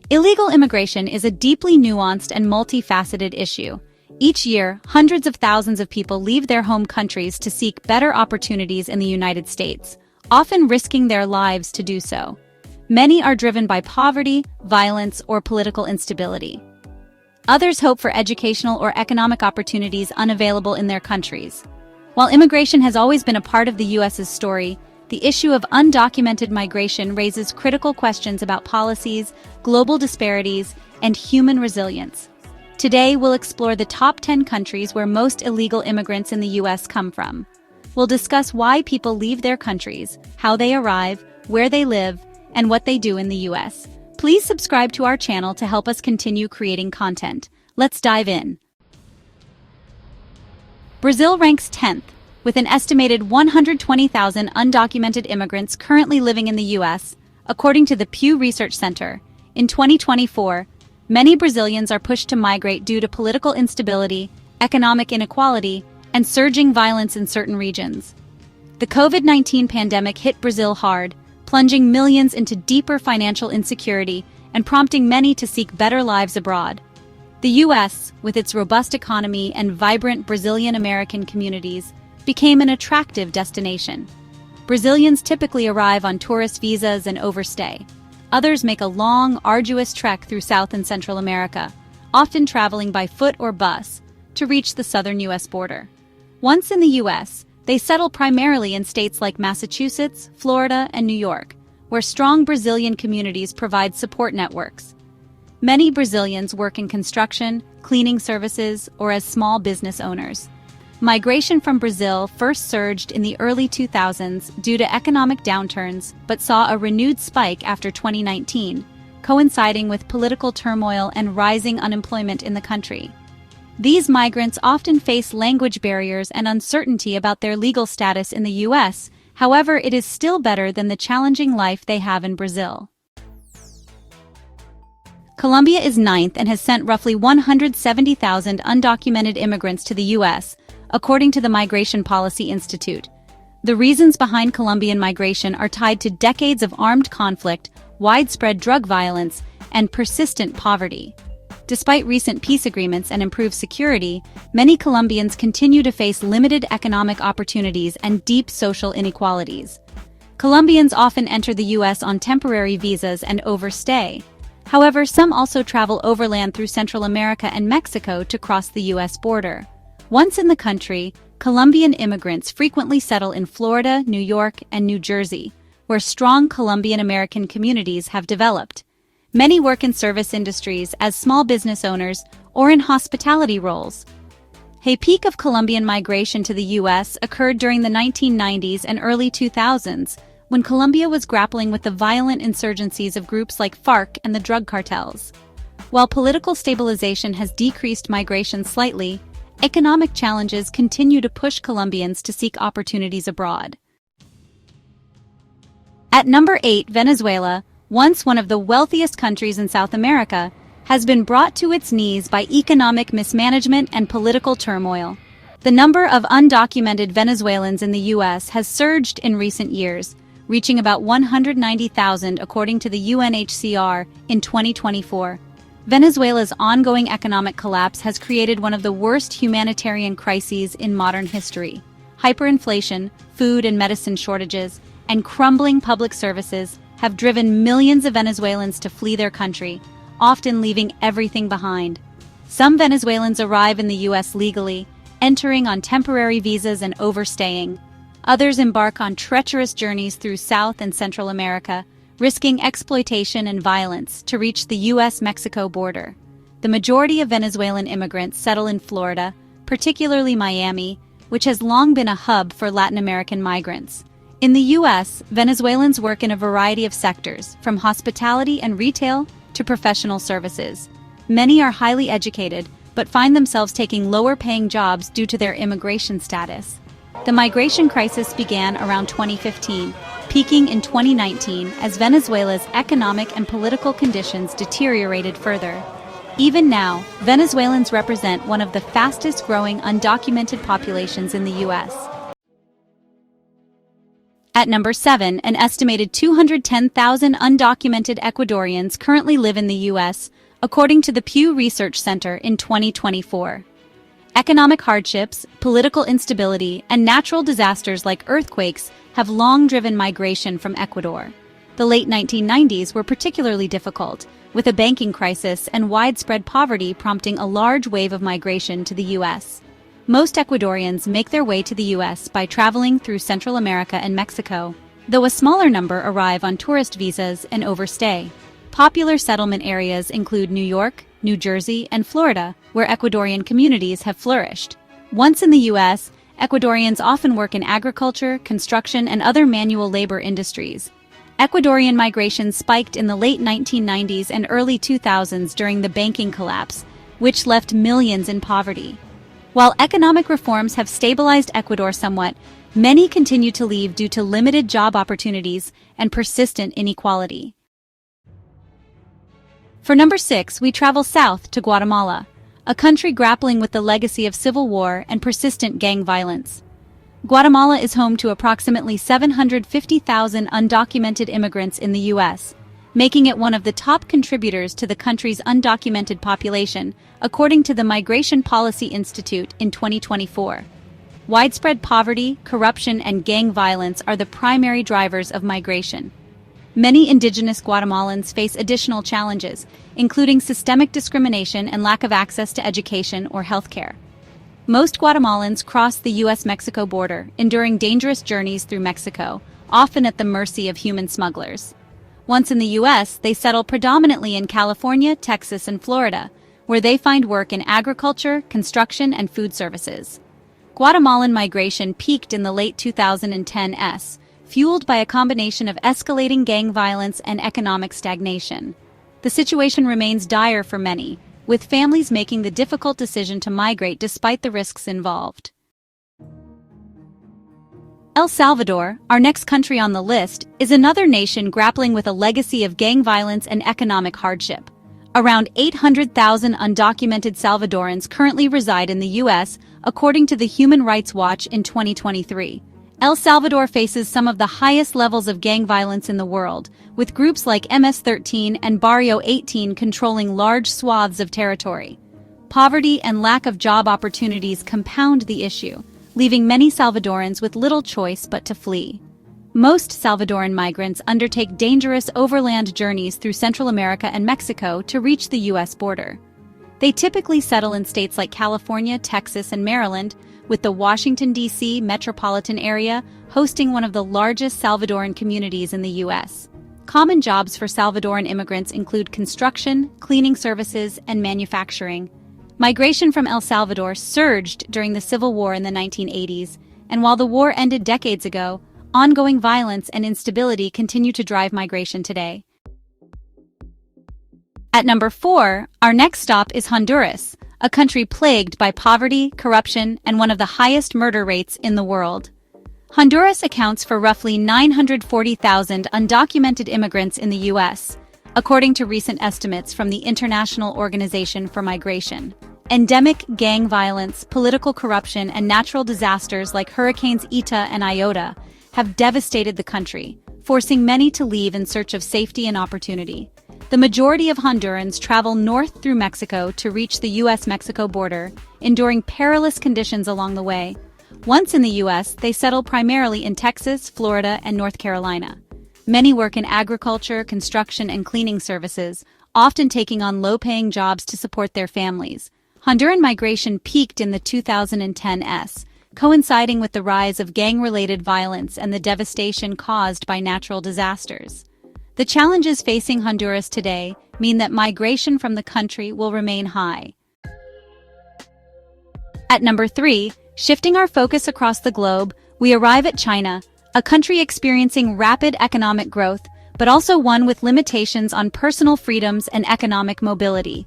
Illegal immigration is a deeply nuanced and multifaceted issue. Each year, hundreds of thousands of people leave their home countries to seek better opportunities in the United States, often risking their lives to do so. Many are driven by poverty, violence, or political instability. Others hope for educational or economic opportunities unavailable in their countries. While immigration has always been a part of the U.S.'s story, the issue of undocumented migration raises critical questions about policies, global disparities, and human resilience. Today, we'll explore the top 10 countries where most illegal immigrants in the U.S. come from. We'll discuss why people leave their countries, how they arrive, where they live, and what they do in the U.S. Please subscribe to our channel to help us continue creating content. Let's dive in. Brazil ranks 10th, with an estimated 120,000 undocumented immigrants currently living in the U.S., according to the Pew Research Center. In 2024, many Brazilians are pushed to migrate due to political instability, economic inequality, and surging violence in certain regions. The COVID-19 pandemic hit Brazil hard, plunging millions into deeper financial insecurity and prompting many to seek better lives abroad. The U.S., with its robust economy and vibrant Brazilian-American communities, became an attractive destination. Brazilians typically arrive on tourist visas and overstay. Others make a long, arduous trek through South and Central America, often traveling by foot or bus, to reach the southern U.S. border. Once in the U.S., they settle primarily in states like Massachusetts, Florida, and New York, where strong Brazilian communities provide support networks. Many Brazilians work in construction, cleaning services, or as small business owners. Migration from Brazil first surged in the early 2000s due to economic downturns, but saw a renewed spike after 2019, coinciding with political turmoil and rising unemployment in the country. These migrants often face language barriers and uncertainty about their legal status in the U.S., however, it is still better than the challenging life they have in Brazil. Colombia is 9th and has sent roughly 170,000 undocumented immigrants to the U.S., according to the Migration Policy Institute. The reasons behind Colombian migration are tied to decades of armed conflict, widespread drug violence, and persistent poverty. Despite recent peace agreements and improved security, many Colombians continue to face limited economic opportunities and deep social inequalities. Colombians often enter the U.S. on temporary visas and overstay. However, some also travel overland through Central America and Mexico to cross the U.S. border. Once in the country, Colombian immigrants frequently settle in Florida, New York, and New Jersey, where strong Colombian-American communities have developed. Many work in service industries as small business owners or in hospitality roles. A peak of Colombian migration to the U.S. occurred during the 1990s and early 2000s, when Colombia was grappling with the violent insurgencies of groups like FARC and the drug cartels. While political stabilization has decreased migration slightly, economic challenges continue to push Colombians to seek opportunities abroad. At number 8, Venezuela, once one of the wealthiest countries in South America, has been brought to its knees by economic mismanagement and political turmoil. The number of undocumented Venezuelans in the U.S. has surged in recent years, reaching about 190,000 according to the UNHCR in 2024. Venezuela's ongoing economic collapse has created one of the worst humanitarian crises in modern history. Hyperinflation, food and medicine shortages, and crumbling public services have driven millions of Venezuelans to flee their country, often leaving everything behind. Some Venezuelans arrive in the U.S. legally, entering on temporary visas and overstaying. Others embark on treacherous journeys through South and Central America, risking exploitation and violence to reach the U.S.-Mexico border. The majority of Venezuelan immigrants settle in Florida, particularly Miami, which has long been a hub for Latin American migrants. In the U.S., Venezuelans work in a variety of sectors, from hospitality and retail to professional services. Many are highly educated, but find themselves taking lower-paying jobs due to their immigration status. The migration crisis began around 2015, peaking in 2019 as Venezuela's economic and political conditions deteriorated further. Even now, Venezuelans represent one of the fastest-growing undocumented populations in the U.S. At number 7, an estimated 210,000 undocumented Ecuadorians currently live in the U.S., according to the Pew Research Center in 2024. Economic hardships, political instability, and natural disasters like earthquakes have long driven migration from Ecuador. The late 1990s were particularly difficult, with a banking crisis and widespread poverty prompting a large wave of migration to the U.S. Most Ecuadorians make their way to the U.S. by traveling through Central America and Mexico, though a smaller number arrive on tourist visas and overstay. Popular settlement areas include New York, New Jersey, and Florida, where Ecuadorian communities have flourished. Once in the U.S., Ecuadorians often work in agriculture, construction, and other manual labor industries. Ecuadorian migration spiked in the late 1990s and early 2000s during the banking collapse, which left millions in poverty. While economic reforms have stabilized Ecuador somewhat, many continue to leave due to limited job opportunities and persistent inequality. For number 6, we travel south to Guatemala, a country grappling with the legacy of civil war and persistent gang violence. Guatemala is home to approximately 750,000 undocumented immigrants in the U.S., making it one of the top contributors to the country's undocumented population, according to the Migration Policy Institute in 2024. Widespread poverty, corruption, and gang violence are the primary drivers of migration. Many indigenous Guatemalans face additional challenges, including systemic discrimination and lack of access to education or healthcare. Most Guatemalans cross the U.S.-Mexico border, enduring dangerous journeys through Mexico, often at the mercy of human smugglers. Once in the U.S., they settle predominantly in California, Texas, and Florida, where they find work in agriculture, construction, and food services. Guatemalan migration peaked in the late 2010s, fueled by a combination of escalating gang violence and economic stagnation. The situation remains dire for many, with families making the difficult decision to migrate despite the risks involved. El Salvador, our next country on the list, is another nation grappling with a legacy of gang violence and economic hardship. Around 800,000 undocumented Salvadorans currently reside in the U.S., according to the Human Rights Watch in 2023. El Salvador faces some of the highest levels of gang violence in the world, with groups like MS-13 and Barrio 18 controlling large swaths of territory. Poverty and lack of job opportunities compound the issue, leaving many Salvadorans with little choice but to flee. Most Salvadoran migrants undertake dangerous overland journeys through Central America and Mexico to reach the U.S. border. They typically settle in states like California, Texas, and Maryland, with the Washington, D.C. metropolitan area hosting one of the largest Salvadoran communities in the U.S. Common jobs for Salvadoran immigrants include construction, cleaning services, and manufacturing. Migration from El Salvador surged during the Civil War in the 1980s, and while the war ended decades ago, ongoing violence and instability continue to drive migration today. At number 4, our next stop is Honduras, a country plagued by poverty, corruption, and one of the highest murder rates in the world. Honduras accounts for roughly 940,000 undocumented immigrants in the U.S., according to recent estimates from the International Organization for Migration. Endemic gang violence, political corruption, and natural disasters like Hurricanes Eta and Iota have devastated the country, forcing many to leave in search of safety and opportunity. The majority of Hondurans travel north through Mexico to reach the U.S.-Mexico border, enduring perilous conditions along the way. Once in the U.S., they settle primarily in Texas, Florida, and North Carolina. Many work in agriculture, construction, and cleaning services, often taking on low-paying jobs to support their families. Honduran migration peaked in the 2010s, coinciding with the rise of gang-related violence and the devastation caused by natural disasters. The challenges facing Honduras today mean that migration from the country will remain high. At number 3, shifting our focus across the globe, we arrive at China, a country experiencing rapid economic growth, but also one with limitations on personal freedoms and economic mobility.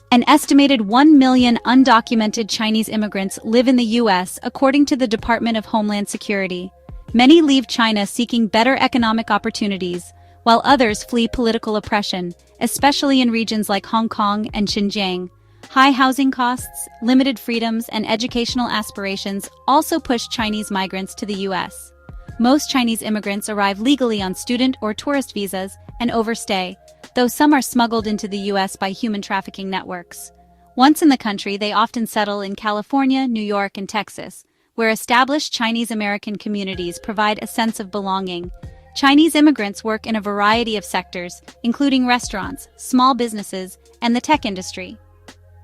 An estimated 1 million undocumented Chinese immigrants live in the U.S., according to the Department of Homeland Security. Many leave China seeking better economic opportunities, while others flee political oppression, especially in regions like Hong Kong and Xinjiang. High housing costs, limited freedoms, and educational aspirations also push Chinese migrants to the U.S. Most Chinese immigrants arrive legally on student or tourist visas and overstay, though some are smuggled into the U.S. by human trafficking networks. Once in the country, they often settle in California, New York, and Texas, where established Chinese American communities provide a sense of belonging. Chinese immigrants work in a variety of sectors, including restaurants, small businesses, and the tech industry.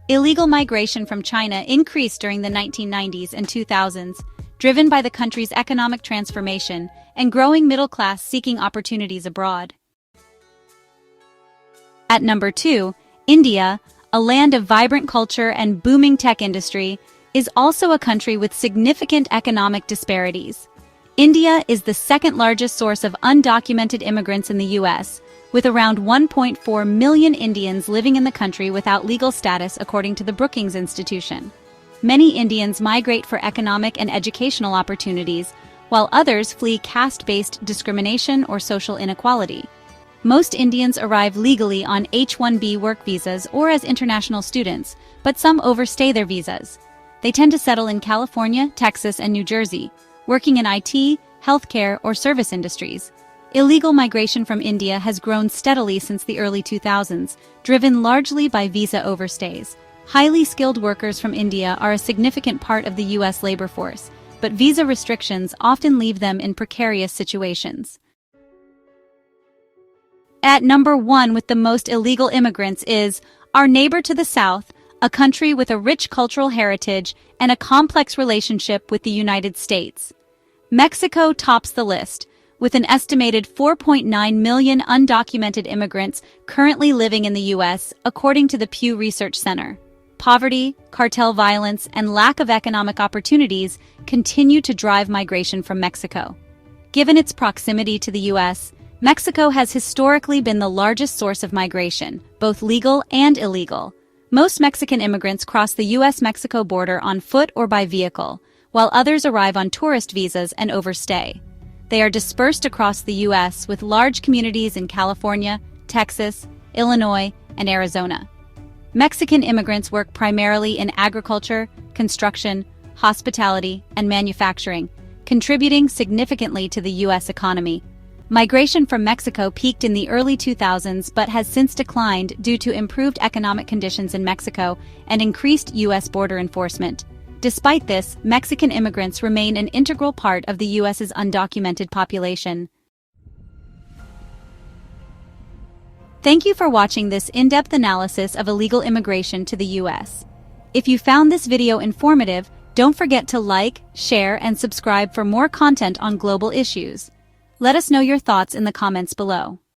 Illegal migration from China increased during the 1990s and 2000s, driven by the country's economic transformation and growing middle class seeking opportunities abroad. At number 2, India, a land of vibrant culture and booming tech industry, is also a country with significant economic disparities. India is the second largest source of undocumented immigrants in the U.S., with around 1.4 million Indians living in the country without legal status, according to the Brookings Institution. Many Indians migrate for economic and educational opportunities, while others flee caste-based discrimination or social inequality. Most Indians arrive legally on H-1B work visas or as international students, but some overstay their visas. They tend to settle in California, Texas, and New Jersey, working in IT, healthcare, or service industries. Illegal migration from India has grown steadily since the early 2000s, driven largely by visa overstays. Highly skilled workers from India are a significant part of the U.S. labor force, but visa restrictions often leave them in precarious situations. At number 1 with the most illegal immigrants is our neighbor to the south, a country with a rich cultural heritage and a complex relationship with the United States. Mexico tops the list, with an estimated 4.9 million undocumented immigrants currently living in the U.S., according to the Pew Research Center. Poverty, cartel violence, and lack of economic opportunities continue to drive migration from Mexico. Given its proximity to the U.S., Mexico has historically been the largest source of migration, both legal and illegal. Most Mexican immigrants cross the U.S.-Mexico border on foot or by vehicle, while others arrive on tourist visas and overstay. They are dispersed across the U.S. with large communities in California, Texas, Illinois, and Arizona. Mexican immigrants work primarily in agriculture, construction, hospitality, and manufacturing, contributing significantly to the U.S. economy. Migration from Mexico peaked in the early 2000s but has since declined due to improved economic conditions in Mexico and increased U.S. border enforcement. Despite this, Mexican immigrants remain an integral part of the U.S.'s undocumented population. Thank you for watching this in-depth analysis of illegal immigration to the U.S. If you found this video informative, don't forget to like, share, and subscribe for more content on global issues. Let us know your thoughts in the comments below.